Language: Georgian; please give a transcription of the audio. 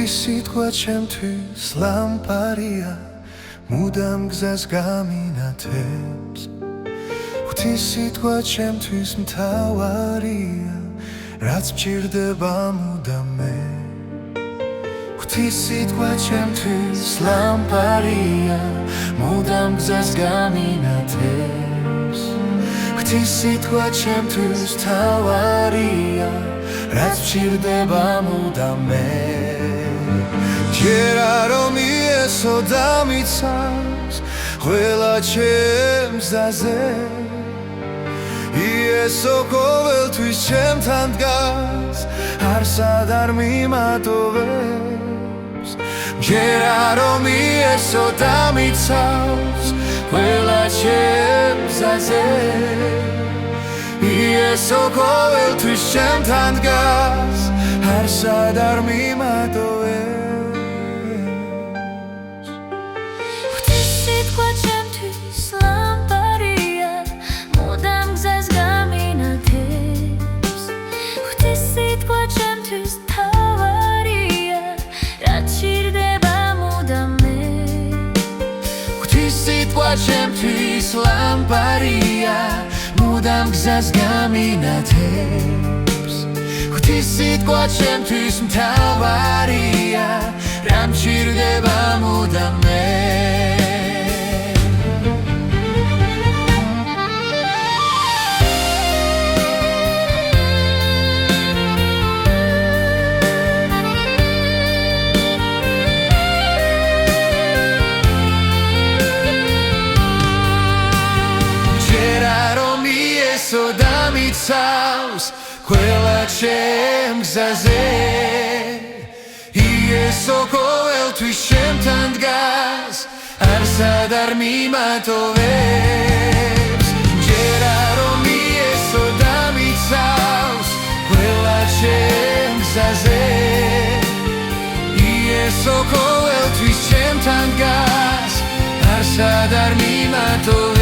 სიტყვა ჩემთვის ლამპარია, მუდამ გზას გამინათებს. ღვთის სიტყვა ჩემთვის მთავარია, რაც მჭირდება მუდამ მე. ღვთის სიტყვა ჩემთვის ლამპარია, მუდამ გზას გამინათებს. ღვთის სიტყვა ჩემთვის მთავარია, რაც მჭირდება მუდამ მე. ჯერა რომ იესო დამიცავს ყველა ჩემს გზაზე, იესო ყოველთვის ჩემთან დგას, არსად არ მიმატოვებს. ჯერა რომ იესო დამიცავს ყველა ჩემს გზაზე, იესო ყოველთვის ჩემთან დგას, არსად არ მიმატოვებს. ჩემთვის ლამპარია, მუდამ გზას გამინათებს. ღვთის სიტყვა ჩემთვის მთავარია, რა მჭირდება მუდამ მე. დამიცავს ყველა ჩემს გზაზე, იესო ყოველთვის ჩემთან დგას, არსად არ მიმატოვებს. ჯერა რომ იესო დამიცავს ყველა ჩემს გზაზე, იესო ყოველთვის ჩემთან დგას, არსად არ მიმატოვებს.